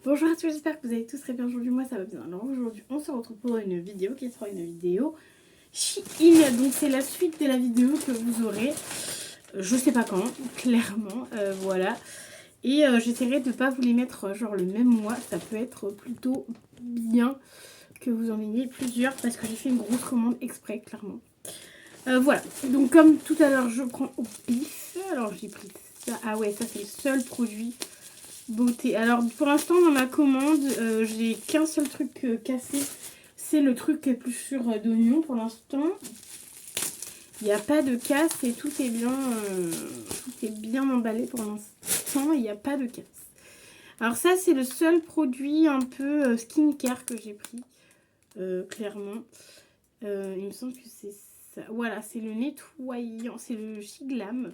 Bonjour à tous, j'espère que vous allez tous très bien aujourd'hui, moi ça va bien. Alors aujourd'hui on se retrouve pour une vidéo qui sera une vidéo Shein, donc c'est la suite de la vidéo que vous aurez, je sais pas quand, clairement, voilà. Et j'essaierai de ne pas vous les mettre genre le même mois, ça peut être plutôt bien que vous en ayez plusieurs parce que j'ai fait une grosse commande exprès, clairement. Voilà, donc comme tout à l'heure je prends au pif, alors j'ai pris ça, ah ouais ça c'est le seul produit beauté. Alors pour l'instant dans ma commande, j'ai qu'un seul truc cassé. C'est le truc qui est plus sûr d'oignon pour l'instant. Il n'y a pas de casse et tout est bien emballé pour l'instant. Il n'y a pas de casse. Alors ça c'est le seul produit un peu skincare que j'ai pris. Clairement. Il me semble que c'est ça. Voilà, c'est le nettoyant. C'est le Shiglam.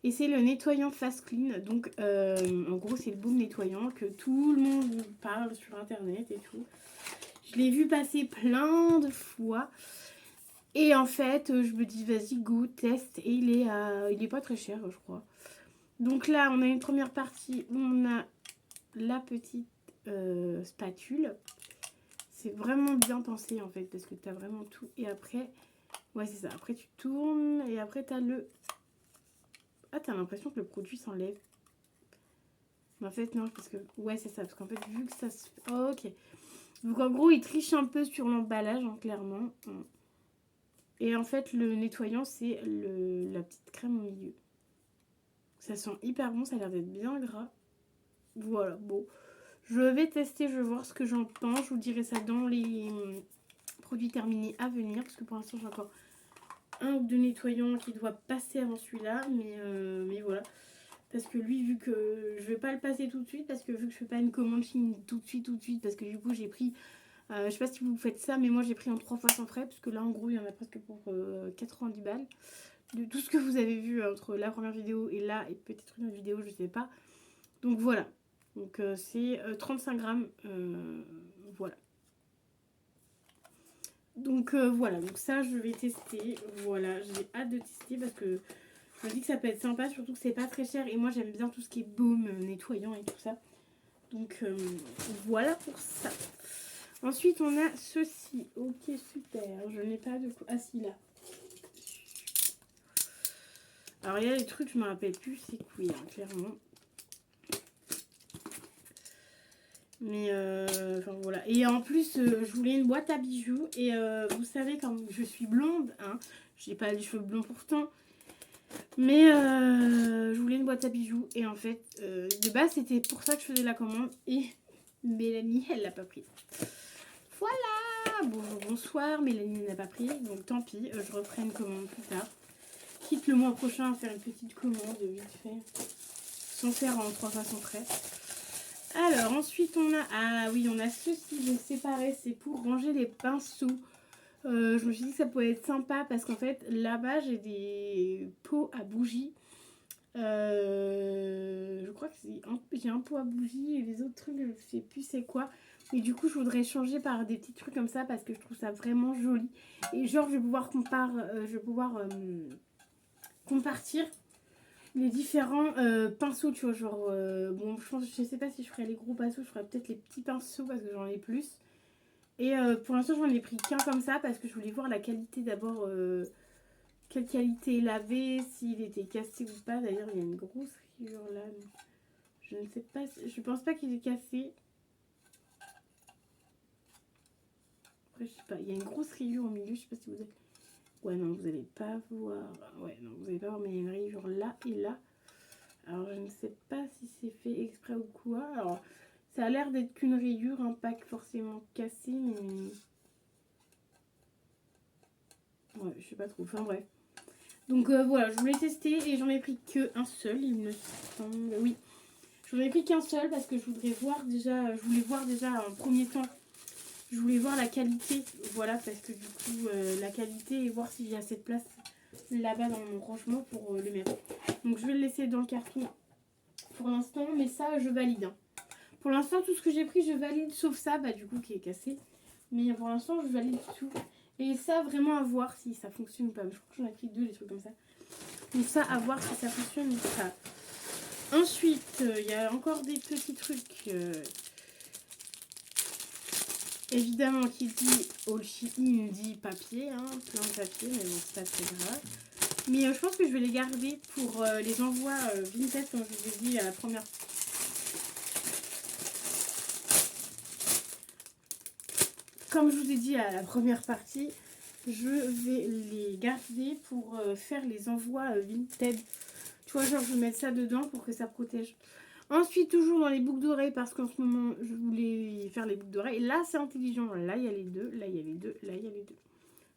Et c'est le nettoyant Fast Clean. Donc, en gros, c'est le baume nettoyant que tout le monde parle sur Internet et tout. Je l'ai vu passer plein de fois. Et en fait, je me dis, vas-y, go, teste. Et il est pas très cher, je crois. Donc là, on a une première partie où on a la petite spatule. C'est vraiment bien pensé, en fait, parce que tu as vraiment tout. Et après, ouais, c'est ça. Après, tu tournes et après, tu as le... Ah, t'as l'impression que le produit s'enlève. Mais en fait, non, parce que... Ouais, c'est ça. Parce qu'en fait, vu que ça se... Oh, ok. Donc, en gros, il triche un peu sur l'emballage, hein, clairement. Et en fait, le nettoyant, c'est la petite crème au milieu. Ça sent hyper bon. Ça a l'air d'être bien gras. Voilà, bon. Je vais tester, je vais voir ce que j'en pense. Je vous dirai ça dans les produits terminés à venir. Parce que pour l'instant, j'ai encore un ou deux nettoyants qui doivent passer avant celui-là. Mais voilà. Parce que lui, vu que je vais pas le passer tout de suite, parce que vu que je fais pas une commande Shein tout de suite, parce que du coup j'ai pris, je sais pas si vous faites ça, mais moi j'ai pris en 3 fois sans frais, parce que là en gros il y en a presque pour 90 balles. De tout ce que vous avez vu entre la première vidéo et là, et peut-être une autre vidéo, je sais pas. Donc voilà. Donc c'est 35 grammes, voilà. Donc voilà, donc ça je vais tester, voilà, j'ai hâte de tester parce que je me dis que ça peut être sympa, surtout que c'est pas très cher et moi j'aime bien tout ce qui est baume, nettoyant et tout ça. Donc voilà pour ça. Ensuite on a ceci, ok super, je n'ai pas de... Ah si là. Alors il y a des trucs, je me rappelle plus c'est quoi, hein, clairement. Mais enfin voilà. Et en plus je voulais une boîte à bijoux et vous savez comme je suis blonde, hein, j'ai pas les cheveux blonds pourtant. Mais je voulais une boîte à bijoux et en fait de base c'était pour ça que je faisais la commande et Mélanie elle l'a pas prise. Voilà, bonjour, bonsoir, Mélanie n'a pas pris donc tant pis, je referai une commande plus tard. Quitte le mois prochain à faire une petite commande vite fait, sans faire en 3 façons près. Alors ensuite on a, ah oui on a ceci, je séparé, c'est pour ranger les pinceaux. Je me suis dit que ça pouvait être sympa parce qu'en fait là-bas j'ai des pots à bougies. Je crois que j'ai un pot à bougies et les autres trucs je sais plus c'est quoi. Et du coup je voudrais changer par des petits trucs comme ça parce que je trouve ça vraiment joli. Et genre je vais pouvoir compartir les différents pinceaux, tu vois, genre bon je sais pas si je ferai les gros pinceaux, je ferai peut-être les petits pinceaux parce que j'en ai plus. Et pour l'instant j'en ai pris qu'un comme ça parce que je voulais voir la qualité d'abord, quelle qualité il avait, s'il était cassé ou pas. D'ailleurs il y a une grosse rayure là, je ne sais pas, je pense pas qu'il est cassé. Après je sais pas, il y a une grosse rayure au milieu, je sais pas si vous avez... Ouais non vous allez pas voir, ouais non vous allez pas voir mais il y a une rayure là et là. Alors je ne sais pas si c'est fait exprès ou quoi. Alors ça a l'air d'être qu'une rayure, hein, pas forcément cassée, mais... Ouais, je sais pas trop. Enfin bref. Donc voilà, je voulais tester et j'en ai pris qu'un seul, il me semble. Oui, j'en ai pris qu'un seul parce que je voulais voir déjà en premier temps. Je voulais voir la qualité, voilà, parce que du coup, la qualité et voir si j'ai assez de place là-bas dans mon rangement pour le mettre. Donc je vais le laisser dans le carton pour l'instant, mais ça, je valide. Hein. Pour l'instant, tout ce que j'ai pris, je valide, sauf ça, bah du coup, qui est cassé. Mais pour l'instant, je valide tout. Et ça, vraiment à voir si ça fonctionne ou pas. Je crois que j'en ai pris 2, des trucs comme ça. Donc ça, à voir si ça fonctionne ou pas. Ensuite, il y a encore des petits trucs. évidemment, qui dit All Shein dit papier, hein, plein de papier, mais bon, c'est pas très grave. Mais je pense que je vais les garder pour les envois Vinted, comme je vous ai dit à la première. Comme je vous ai dit à la première partie, je vais les garder pour faire les envois Vinted. Tu vois, genre je vais mettre ça dedans pour que ça protège. Ensuite, toujours dans les boucles d'oreilles, parce qu'en ce moment, je voulais faire les boucles d'oreilles. Là, c'est intelligent. Là, il y a les deux. Là, il y a les deux. Là, il y a les deux.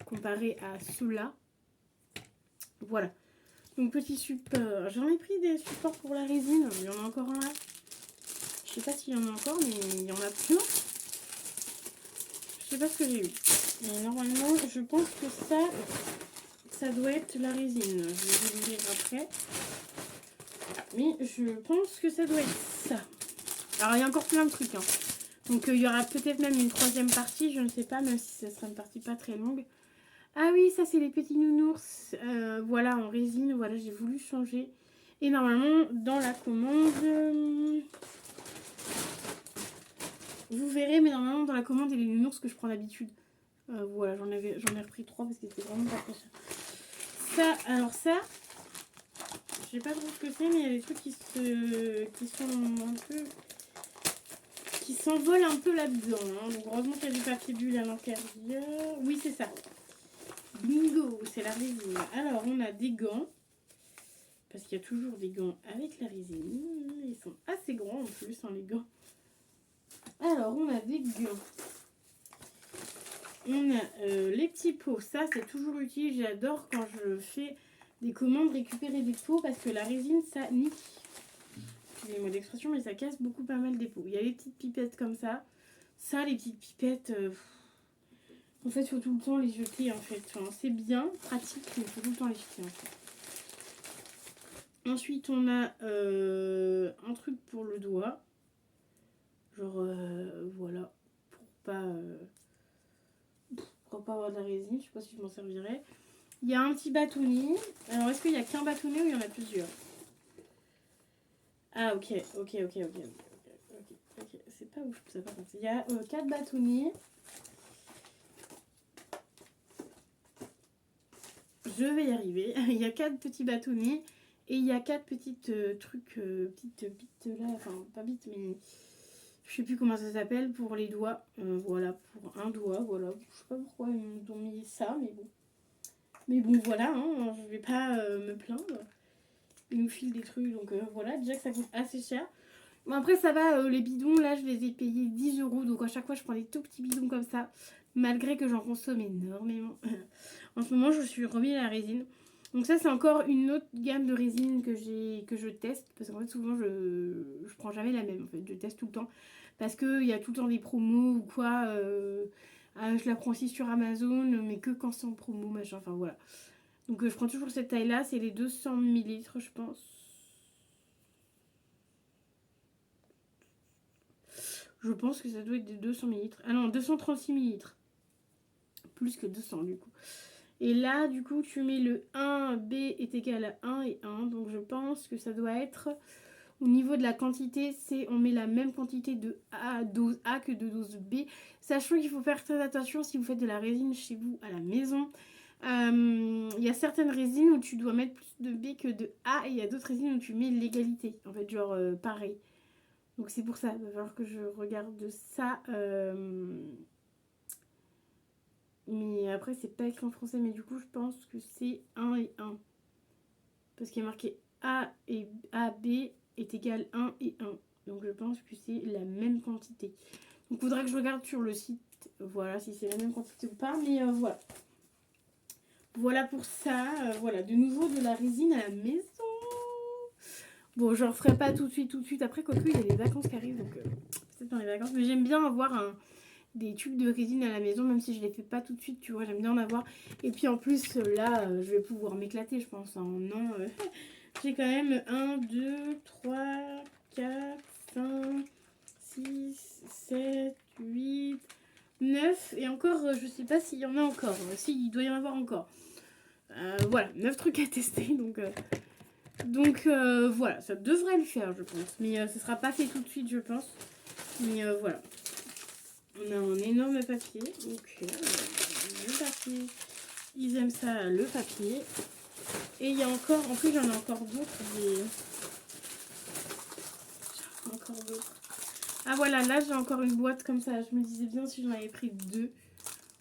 Comparé à ceux-là. Voilà. Donc, petit support. J'en ai pris des supports pour la résine. Il y en a encore un là. Je sais pas s'il y en a encore, mais il y en a plus. Je sais pas ce que j'ai eu. Et normalement, je pense que ça doit être la résine. Je vais vous l'ouvrir après. Mais je pense que ça doit être ça. Alors, il y a encore plein de trucs. Hein. Donc, il y aura peut-être même une troisième partie. Je ne sais pas, même si ça sera une partie pas très longue. Ah oui, ça, c'est les petits nounours. Voilà, en résine. Voilà, j'ai voulu changer. Et normalement, dans la commande... vous verrez, mais normalement, dans la commande, il y a les nounours que je prends d'habitude. Voilà, j'en ai repris 3 parce que c'était vraiment pas très cher. Ça, alors ça... Je sais pas trop ce que c'est, mais il y a des trucs qui s'envolent un peu là-dedans. Hein. Donc heureusement qu'il y a du papier bulle à l'intérieur. Oui, c'est ça. Bingo, c'est la résine. Alors, on a des gants. Parce qu'il y a toujours des gants avec la résine. Ils sont assez grands en plus, hein, les gants. Alors, on a des gants. On a les petits pots. Ça, c'est toujours utile. J'adore quand je fais des commandes récupérer des pots parce que la résine, ça nique. Excusez-moi d'expression, mais ça casse beaucoup pas mal des pots. Il y a les petites pipettes comme ça. Ça, les petites pipettes, en fait, il faut tout le temps les jeter, en fait. Enfin, c'est bien, pratique, mais il faut tout le temps les jeter, en fait. Ensuite, on a un truc pour le doigt. Genre, voilà, pour pas avoir de la résine. Je sais pas si je m'en servirai. Il y a un petit bâtonnet. Alors, est-ce qu'il y a qu'un bâtonnet ou il y en a plusieurs? Ah, ok. C'est pas ouf, ça par contre. Il y a 4 bâtonnets. Je vais y arriver. Il y a 4 petits bâtonnets. Et il y a 4 petites trucs, petites bites là. Enfin, pas bites, mais je sais plus comment ça s'appelle pour les doigts. Voilà, pour un doigt. Voilà. Je sais pas pourquoi ils m'ont mis ça, mais bon. Mais bon, voilà, hein, je vais pas me plaindre. Ils nous filent des trucs, donc voilà. Déjà que ça coûte assez cher. Bon, après, ça va, les bidons, là, je les ai payés 10 €. Donc, à chaque fois, je prends des tout petits bidons comme ça. Malgré que j'en consomme énormément. En ce moment, je suis remis à la résine. Donc, ça, c'est encore une autre gamme de résine que je teste. Parce qu'en fait, souvent, je prends jamais la même. En fait, je teste tout le temps. Parce qu'il y a tout le temps des promos ou quoi. Je la prends aussi sur Amazon, mais que quand c'est en promo, machin. Enfin, voilà. Donc, je prends toujours cette taille-là. C'est les 200 ml, je pense. Je pense que ça doit être des 200 ml. Ah non, 236 ml. Plus que 200 du coup. Et là, du coup, tu mets le 1, B est égal à 1 et 1. Donc je pense que ça doit être, au niveau de la quantité, on met la même quantité de dose A que de dose B. Sachant qu'il faut faire très attention si vous faites de la résine chez vous à la maison. Il y a certaines résines où tu dois mettre plus de B que de A. Et il y a d'autres résines où tu mets l'égalité. En fait, genre pareil. Donc c'est pour ça, il va falloir que je regarde ça. Mais après, c'est pas écrit en français, mais du coup, je pense que c'est 1 et 1. Parce qu'il y a marqué A et AB est égal 1 et 1. Donc je pense que c'est la même quantité. Donc il faudra que je regarde sur le site, voilà, si c'est la même quantité ou pas. Mais voilà. Voilà pour ça. Voilà, de nouveau de la résine à la maison. Bon, je ne referai pas tout de suite. Après, quoique, il y a les vacances qui arrivent, donc peut-être dans les vacances. Mais j'aime bien avoir des tubes de résine à la maison, même si je ne les fais pas tout de suite, tu vois. J'aime bien en avoir. Et puis en plus, là, je vais pouvoir m'éclater, je pense. Hein. Non, j'ai quand même 1, 2, 3, 4, 5, 6, 7, 8, 9. Et encore, je sais pas s'il y en a encore. Si, il doit y en avoir encore. Voilà, 9 trucs à tester, donc voilà, ça devrait le faire, je pense. Mais ce sera pas fait tout de suite, je pense. Mais voilà. On a un énorme papier. Donc, le papier. Ils aiment ça, le papier. Et il y a encore, en plus j'en ai encore d'autres. Encore d'autres. Ah voilà, là j'ai encore une boîte comme ça. Je me disais bien si j'en avais pris 2.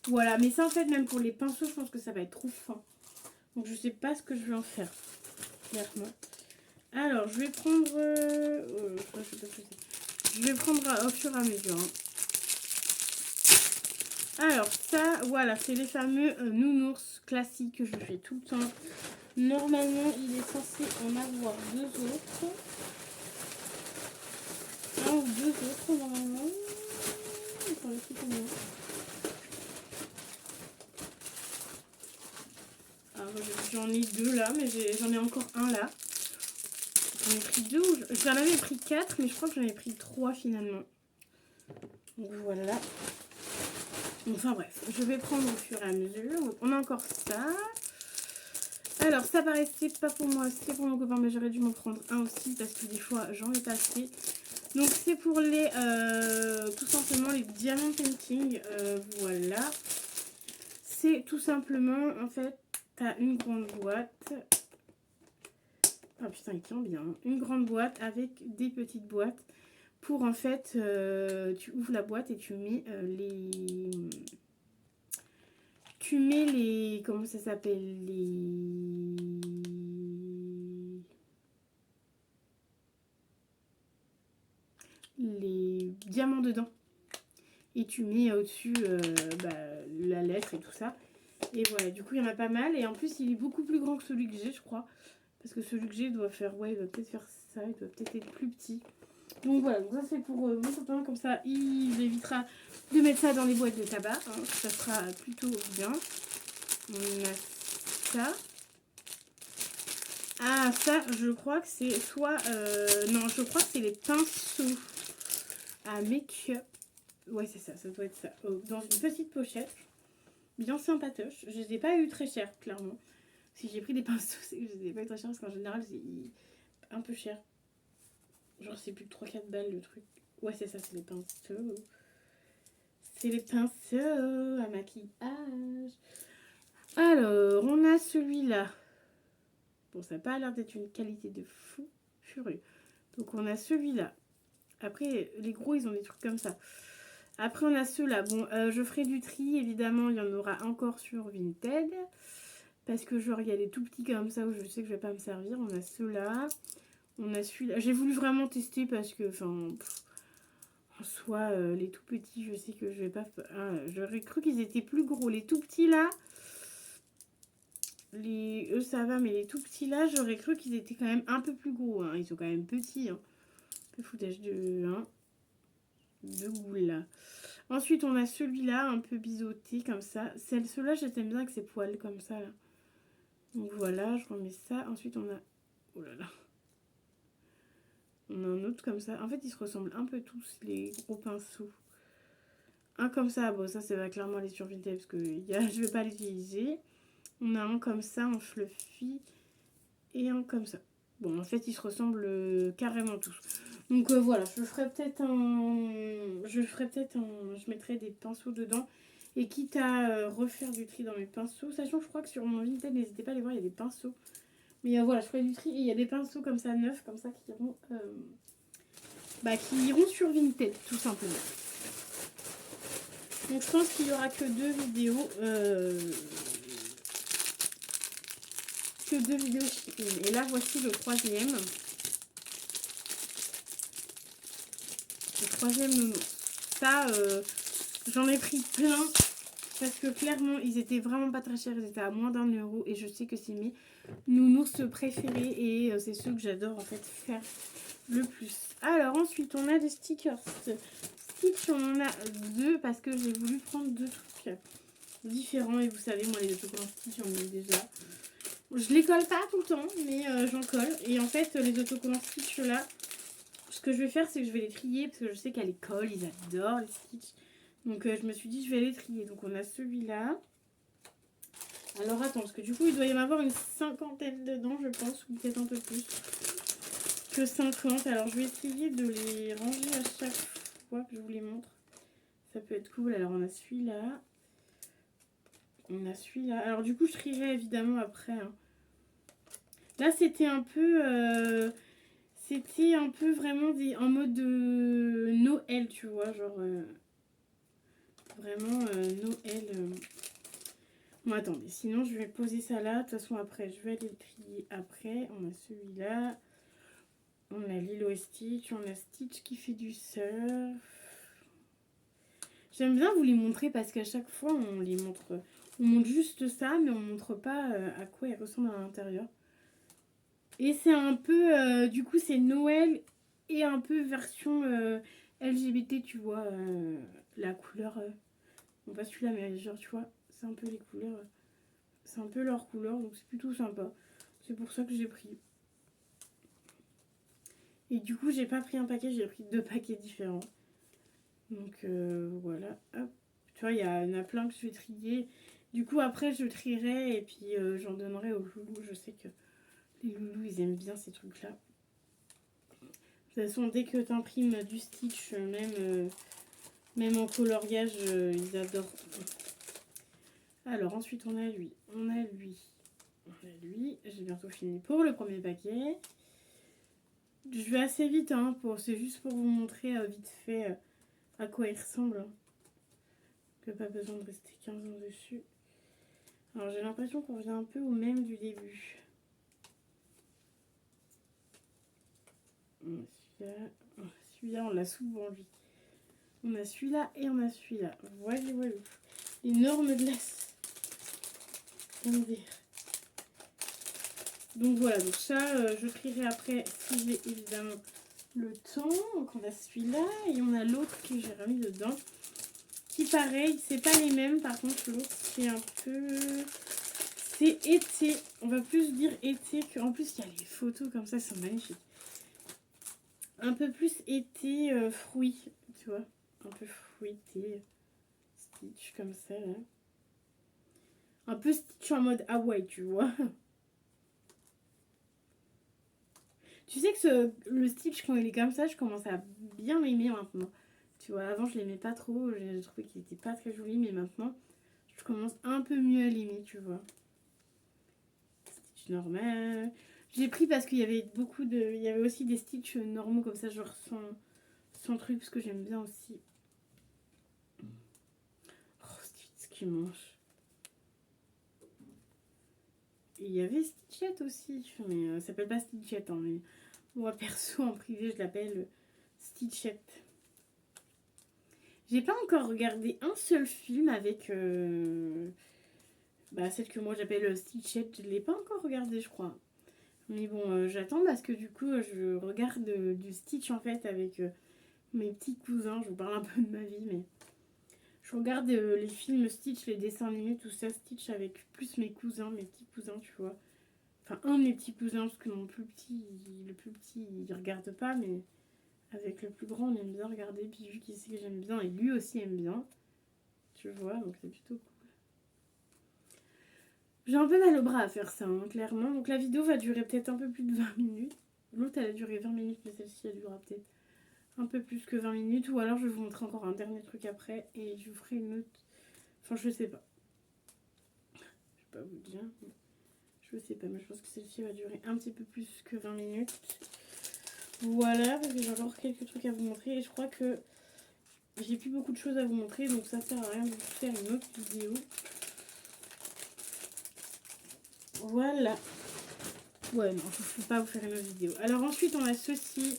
Voilà, mais ça en fait, même pour les pinceaux, je pense que ça va être trop fin. Donc je sais pas ce que je vais en faire, clairement. Alors, je vais prendre... je vais prendre au fur et à mesure. Hein. Alors, ça, voilà, c'est les fameux nounours classiques que je fais tout le temps. Normalement, il est censé en avoir 2 autres. Un ou 2 autres, normalement. Attendez, c'est combien? Alors, j'en ai 2 là, mais j'en ai encore un là. J'en ai pris 2 ou... J'en avais pris 4, mais je crois que j'en ai pris 3 finalement. Donc voilà. Enfin bref, je vais prendre au fur et à mesure. Donc, on a encore ça. Alors ça paraissait pas pour moi, c'est pour mon copain, mais j'aurais dû m'en prendre un aussi parce que des fois j'en ai pas assez. Donc c'est pour les tout simplement les diamant painting. Voilà. C'est tout simplement en fait, t'as une grande boîte. Ah putain, il tient bien. Une grande boîte avec des petites boîtes pour en fait, tu ouvres la boîte et tu mets les... Comment ça s'appelle? Les diamants dedans. Et tu mets au-dessus la lettre et tout ça. Et voilà, du coup, il y en a pas mal. Et en plus, il est beaucoup plus grand que celui que j'ai, je crois. Parce que celui que j'ai doit faire... Ouais, il doit peut-être faire ça. Il doit peut-être être plus petit. Donc voilà, donc ça c'est pour mon copain. Comme ça, il évitera de mettre ça dans les boîtes de tabac. Hein, ça sera plutôt bien. On a ça. Ah, ça, je crois que c'est soit... non, je crois que c'est les pinceaux à make-up. Ouais, c'est ça, ça doit être ça. Dans une petite pochette. Bien sympatoche. Je ne les ai pas eu très cher, clairement. Si j'ai pris des pinceaux, c'est que je ne les ai pas eu très cher parce qu'en général, c'est un peu cher. Genre, c'est plus de 3-4 balles le truc. Ouais, c'est ça, c'est les pinceaux. C'est les pinceaux à maquillage. Alors, on a celui-là. Bon, ça n'a pas l'air d'être une qualité de fou furieux. Donc, on a celui-là. Après, les gros, ils ont des trucs comme ça. Après, on a ceux-là. Bon, je ferai du tri. Évidemment, il y en aura encore sur Vinted. Parce que genre, il y a des tout petits comme ça où je sais que je vais pas me servir. On a ceux-là. On a celui-là. J'ai voulu vraiment tester parce que, enfin... En soi, les tout petits, je sais que je vais pas... j'aurais cru qu'ils étaient plus gros. Les tout petits, là... Eux, ça va. Mais les tout petits, là, j'aurais cru qu'ils étaient quand même un peu plus gros. Hein. Ils sont quand même petits. Hein. Le foutage de... Hein. De goût, là. Ensuite, on a celui-là, un peu biseauté, comme ça. Ceux-là, j'aime bien avec ses poils, comme ça, là. Donc, voilà, je remets ça. Ensuite, on a... Oh là là. On a un autre comme ça. En fait, ils se ressemblent un peu tous, les gros pinceaux. Un comme ça. Bon, ça va clairement aller sur Vinted, parce que je vais pas l'utiliser. On a un comme ça, en fluffy. Et un comme ça. Bon, en fait, ils se ressemblent carrément tous. Donc voilà, je ferai peut-être je mettrai des pinceaux dedans. Et quitte à refaire du tri dans mes pinceaux, sachant que je crois que sur mon Vinted, n'hésitez pas à aller voir, il y a des pinceaux. Mais voilà, je ferai du tri et il y a des pinceaux comme ça, neufs, comme ça, qui iront sur Vinted, tout simplement. Donc je pense qu'il n'y aura que 2 vidéos. Et là, voici le troisième. Le troisième nounours. Ça, j'en ai pris plein. Parce que clairement, ils étaient vraiment pas très chers. Ils étaient à moins d'1 €. Et je sais que c'est mes nounours préférés. Et c'est ceux que j'adore en fait faire le plus. Alors ensuite, on a des stickers. Stitch, on en a 2 parce que j'ai voulu prendre 2 trucs différents. Et vous savez, moi, les autocollants Stitch, j'en ai déjà. Je les colle pas tout le temps, mais j'en colle. Et en fait, les autocollants Stitch là, ce que je vais faire, c'est que je vais les trier parce que je sais qu'à l'école, ils adorent les Stitch. Donc je me suis dit, je vais les trier. Donc on a celui-là. Alors attends, parce que du coup, il doit y en avoir une 50aine dedans, je pense, ou peut-être un peu plus que 50. Alors je vais essayer de les ranger à chaque fois que je vous les montre. Ça peut être cool. Alors on a celui-là. On a celui-là. Alors du coup je trierai évidemment après. Hein. Là c'était un peu... c'était un peu vraiment en mode de Noël, tu vois. Genre... vraiment Noël. Bon attendez, sinon je vais poser ça là. De toute façon après je vais aller le trier après. On a celui-là. On a Lilo et Stitch. On a Stitch qui fait du surf. J'aime bien vous les montrer parce qu'à chaque fois on les montre. On montre juste ça, mais on montre pas à quoi ils ressemblent à l'intérieur. Et c'est un peu, du coup c'est Noël et un peu version LGBT, tu vois, la couleur. Bon pas celui-là, mais genre tu vois, c'est un peu les couleurs. C'est un peu leur couleur, donc c'est plutôt sympa. C'est pour ça que j'ai pris. Et du coup j'ai pas pris un paquet, j'ai pris 2 paquets différents. Donc voilà, hop. Tu vois, il y en a plein que je vais trier. Du coup, après, je trierai et puis j'en donnerai aux loulous. Je sais que les loulous, ils aiment bien ces trucs-là. De toute façon, dès que tu imprimes du Stitch, même en coloriage, ils adorent. Alors, ensuite, on a lui. On a lui. On a lui. J'ai bientôt fini pour le premier paquet. Je vais assez vite, hein. C'est juste pour vous montrer vite fait à quoi il ressemble. Hein. Que pas besoin de rester 15 ans dessus. Alors j'ai l'impression qu'on revient un peu au même du début. Celui-là, on l'a souvent lui. On a celui-là et on a celui-là. Voilà, voilà. Énorme glace. Donc voilà, donc ça, je trierai après si j'ai évidemment le temps. Donc on a celui-là et on a l'autre que j'ai remis dedans. Qui pareil, c'est pas les mêmes. Par contre, l'autre c'est un peu... C'est été. On va plus dire été qu'en plus il y a les photos comme ça, sont magnifiques. Un peu plus été fruit, tu vois. Un peu fruité. Stitch comme ça là. Un peu Stitch en mode Hawaii, tu vois. Tu sais que le Stitch quand il est comme ça, je commence à bien l'aimer maintenant. Tu vois, avant je l'aimais pas trop, j'ai trouvé qu'il était pas très joli, mais maintenant je commence un peu mieux à l'aimer, tu vois. Stitch normal. J'ai pris parce qu'il y avait il y avait aussi des Stitch normaux comme ça, genre sans truc, parce que j'aime bien aussi. Oh, Stitch qui mange. Et il y avait Stitchette aussi, mais ça s'appelle pas Stitchette, hein, mais moi perso en privé je l'appelle Stitchette. J'ai pas encore regardé un seul film avec celle que moi j'appelle Stitchette, je l'ai pas encore regardé je crois. Mais bon, j'attends parce que du coup je regarde du Stitch en fait avec mes petits cousins, je vous parle un peu de ma vie mais je regarde les films Stitch, les dessins animés, tout ça Stitch avec plus mes cousins, mes petits cousins tu vois. Enfin un de mes petits cousins parce que le plus petit il regarde pas mais avec le plus grand on aime bien regarder puis vu qu'il sait que j'aime bien et lui aussi aime bien. Tu vois donc c'est plutôt cool. J'ai un peu mal au bras à faire ça, hein, clairement. Donc la vidéo va durer peut-être un peu plus de 20 minutes. L'autre, elle a duré 20 minutes, mais celle-ci, elle durera peut-être un peu plus que 20 minutes. Ou alors, je vais vous montrer encore un dernier truc après. Et je vous ferai une autre... Enfin, je sais pas. Je vais pas vous dire. Je sais pas, mais je pense que celle-ci va durer un petit peu plus que 20 minutes. Voilà, parce que j'ai encore quelques trucs à vous montrer. Et je crois que j'ai plus beaucoup de choses à vous montrer. Donc ça sert à rien de vous faire une autre vidéo. Voilà. Ouais, non, je ne peux pas vous faire une autre vidéo. Alors ensuite, on a ceci.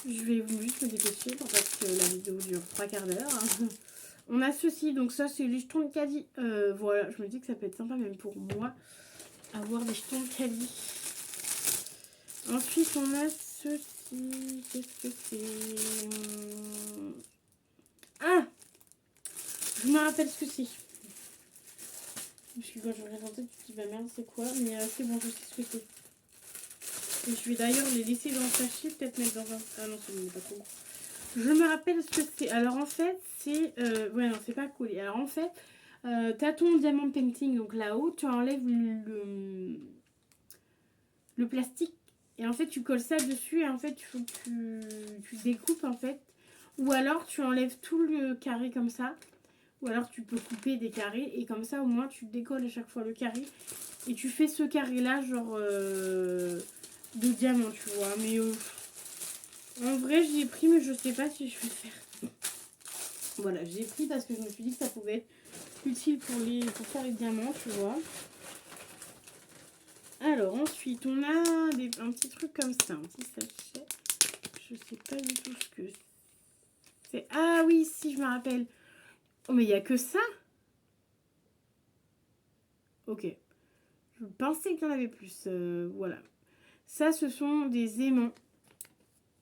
Je vais juste me dépêcher parce que la vidéo dure 3/4 d'heure. Hein. On a ceci, donc ça, c'est les jetons de caddie. Voilà, je me dis que ça peut être sympa même pour moi, avoir des jetons de caddie. Ensuite, on a ceci. Qu'est-ce que c'est? Ah! Je me rappelle ce que c'est. Parce que quand je regarde en tête, je me dis, bah merde, c'est quoi? Mais c'est bon, je sais ce que c'est. Et je vais d'ailleurs les laisser dans le sachet, peut-être mettre dans un... Ah non, c'est pas trop. Je me rappelle ce que c'est. Alors en fait, c'est... ouais, non, c'est pas collé. Alors en fait, t'as ton diamant painting, donc là-haut, tu enlèves le plastique. Et en fait, tu colles ça dessus et en fait, tu découpes en fait. Ou alors tu enlèves tout le carré comme ça. Ou alors tu peux couper des carrés. Et comme ça au moins tu décolles à chaque fois le carré. Et tu fais ce carré là genre de diamant tu vois. Mais en vrai j'ai pris mais je sais pas si je vais le faire. Voilà j'ai pris parce que je me suis dit que ça pouvait être utile pour faire les diamants tu vois. Alors ensuite on a un petit truc comme ça. Un petit sachet. Je sais pas du tout ce que c'est. Ah oui si je me rappelle. Oh mais il n'y a que ça. Ok. Je pensais qu'il y en avait plus. Voilà. Ça, ce sont des aimants.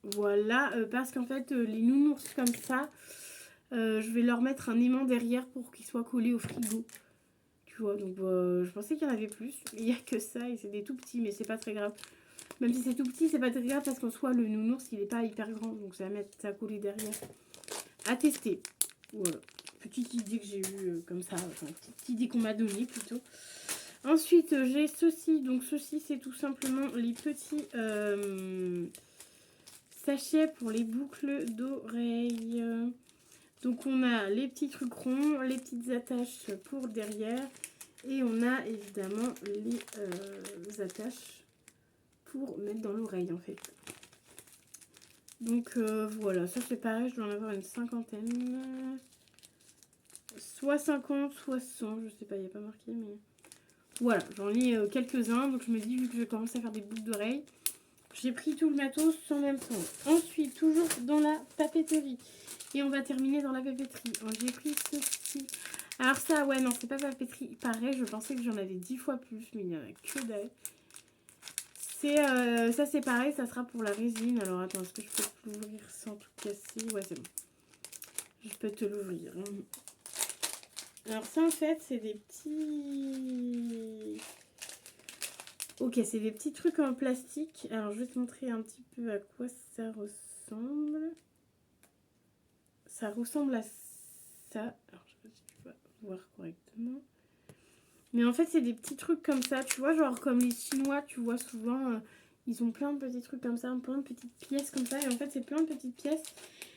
Voilà. Parce qu'en fait, les nounours comme ça, je vais leur mettre un aimant derrière pour qu'ils soient collés au frigo. Tu vois, donc je pensais qu'il y en avait plus. Il n'y a que ça et c'est des tout petits, mais c'est pas très grave. Même si c'est tout petit, c'est pas très grave parce qu'en soi, le nounours, il n'est pas hyper grand. Donc ça va mettre ça collé derrière. À tester. Voilà. Petite idée que j'ai eue comme ça. Enfin, petite idée qu'on m'a donnée plutôt. Ensuite, j'ai ceci. Donc, ceci, c'est tout simplement les petits sachets pour les boucles d'oreilles. Donc, on a les petits trucs ronds, les petites attaches pour derrière. Et on a évidemment les attaches pour mettre dans l'oreille, en fait. Donc, voilà. Ça, c'est pareil. Je dois en avoir une cinquantaine. Soit 50, soit 100. Je sais pas, il n'y a pas marqué, mais... Voilà, j'en ai quelques-uns, donc je me dis, vu que je commence à faire des boucles d'oreilles, j'ai pris tout le matos en même temps. Ensuite, toujours dans la papeterie. Et on va terminer dans la papeterie. J'ai pris ceci. Alors ça, ouais, non, c'est pas papeterie. Pareil, je pensais que j'en avais 10 fois plus, mais il n'y en a que dalle. Ça, c'est pareil, ça sera pour la résine. Alors, attends, est-ce que je peux l'ouvrir sans tout casser? Ouais, c'est bon. Je peux te l'ouvrir. Alors ça, en fait, c'est des petits... Ok, c'est des petits trucs en plastique. Alors, je vais te montrer un petit peu à quoi ça ressemble. Ça ressemble à ça. Alors, je sais pas si tu vas voir correctement. Mais en fait, c'est des petits trucs comme ça. Tu vois, genre comme les Chinois, tu vois, souvent, ils ont plein de petits trucs comme ça, plein de petites pièces comme ça. Et en fait, c'est plein de petites pièces.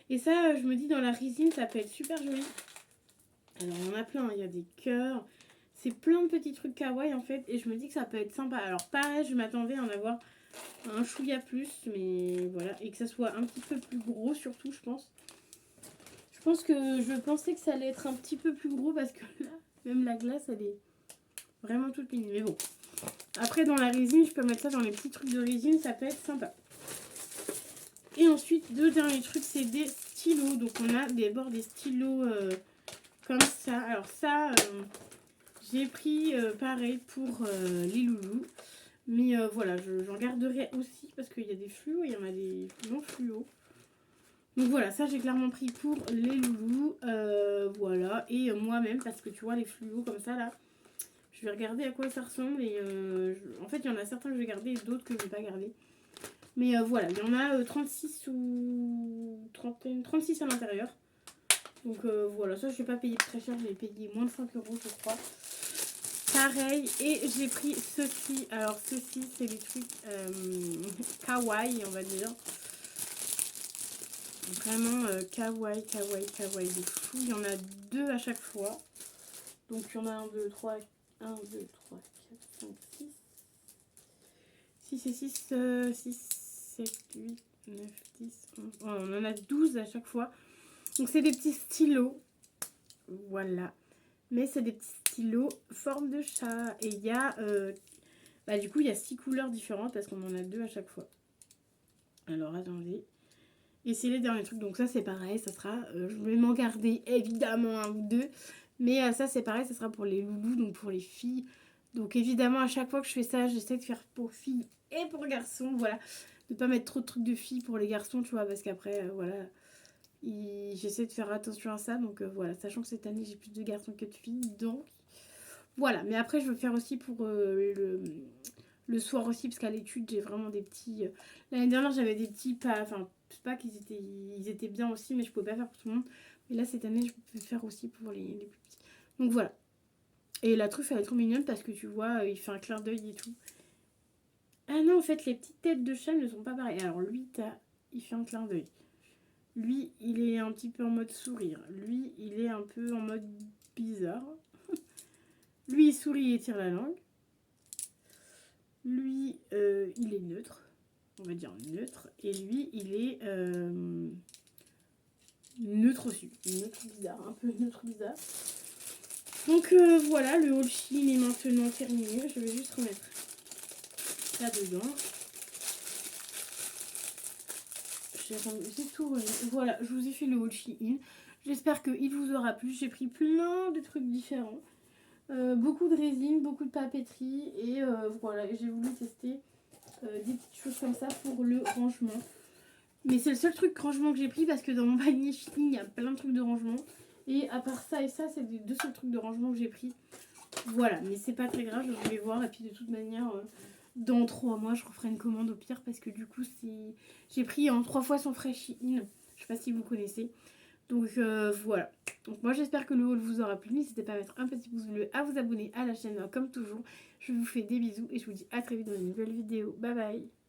Et ça, je me dis, dans la résine, ça peut être super joli. Alors, il y en a plein. Il y a des cœurs. C'est plein de petits trucs kawaii, en fait. Et je me dis que ça peut être sympa. Alors, pareil, je m'attendais à en avoir un chouïa plus, mais voilà, et que ça soit un petit peu plus gros surtout, je pense. Je pensais que ça allait être un petit peu plus gros parce que là, même la glace, elle est vraiment toute mini. Mais bon, après dans la résine, je peux mettre ça dans les petits trucs de résine, ça peut être sympa. Et ensuite, deux derniers trucs, c'est des stylos. Donc on a d'abord des stylos comme ça. Alors ça, j'ai pris pareil pour les loulous. Mais voilà, j'en garderai aussi parce qu'il y a des fluos, il y en a des non fluos. Donc voilà, ça j'ai clairement pris pour les loulous. Voilà, et moi-même parce que tu vois les fluos comme ça là, je vais regarder à quoi ça ressemble. Et en fait, il y en a certains que je vais garder et d'autres que je ne vais pas garder. Mais voilà, il y en a 36 ou 36 à l'intérieur. Donc voilà, ça je n'ai pas payé très cher, j'ai payé moins de 5 euros je crois. Pareil, et j'ai pris ceci. Alors ceci c'est les trucs kawaii on va dire. Vraiment kawaii de fou. Il y en a deux à chaque fois. Donc il y en a 1, 2, 3, 4, 5, 6. 6 et 6, 6, 7, 8, 9, 10, 11. Oh, on en a 12 à chaque fois. Donc c'est des petits stylos. Voilà. Mais c'est des petits stylos forme de chat. Et il y a... du coup, il y a 6 couleurs différentes parce qu'on en a 2 à chaque fois. Alors, attendez. Et c'est les derniers trucs. Donc ça, c'est pareil. Ça sera... je vais m'en garder évidemment un ou deux. Mais ça, c'est pareil. Ça sera pour les loulous, donc pour les filles. Donc évidemment, à chaque fois que je fais ça, j'essaie de faire pour filles et pour garçons. Voilà. De pas mettre trop de trucs de filles pour les garçons, tu vois. Parce qu'après, voilà... J'essaie de faire attention à ça, donc voilà, sachant que cette année j'ai plus de garçons que de filles, donc voilà. Mais après je veux faire aussi pour le soir aussi, parce qu'à l'étude j'ai vraiment des petits... L'année dernière j'avais des petits pas, enfin pas qu'ils étaient bien aussi, mais je pouvais pas faire pour tout le monde. Mais là cette année je peux faire aussi pour les plus petits. Donc voilà. Et la truffe elle est trop mignonne parce que tu vois, il fait un clin d'œil et tout. Ah non, en fait les petites têtes de chat ne sont pas pareilles. Alors lui il fait un clin d'œil. Lui, il est un petit peu en mode sourire. Lui, il est un peu en mode bizarre. Lui, il sourit et tire la langue. Lui, il est neutre. On va dire neutre. Et lui, il est neutre aussi. Neutre bizarre. Un peu neutre bizarre. Donc voilà, le haul Shein est maintenant terminé. Je vais juste remettre ça dedans. J'ai tout remis. Voilà, je vous ai fait le haul Shein. J'espère qu'il vous aura plu. J'ai pris plein de trucs différents. Beaucoup de résine, beaucoup de papeterie. Et voilà, j'ai voulu tester des petites choses comme ça pour le rangement. Mais c'est le seul truc rangement que j'ai pris parce que dans mon panier Shein, il y a plein de trucs de rangement. Et à part ça et ça, c'est les deux seuls trucs de rangement que j'ai pris. Voilà, mais c'est pas très grave, je vais voir. Et puis de toute manière, dans 3 mois, je referai une commande au pire. Parce que du coup, j'ai pris en 3 fois son frais Shein. Je sais pas si vous connaissez. Donc voilà. Donc moi j'espère que le haul vous aura plu. N'hésitez pas à mettre un petit pouce bleu, à vous abonner à la chaîne comme toujours. Je vous fais des bisous et je vous dis à très vite dans une nouvelle vidéo. Bye bye.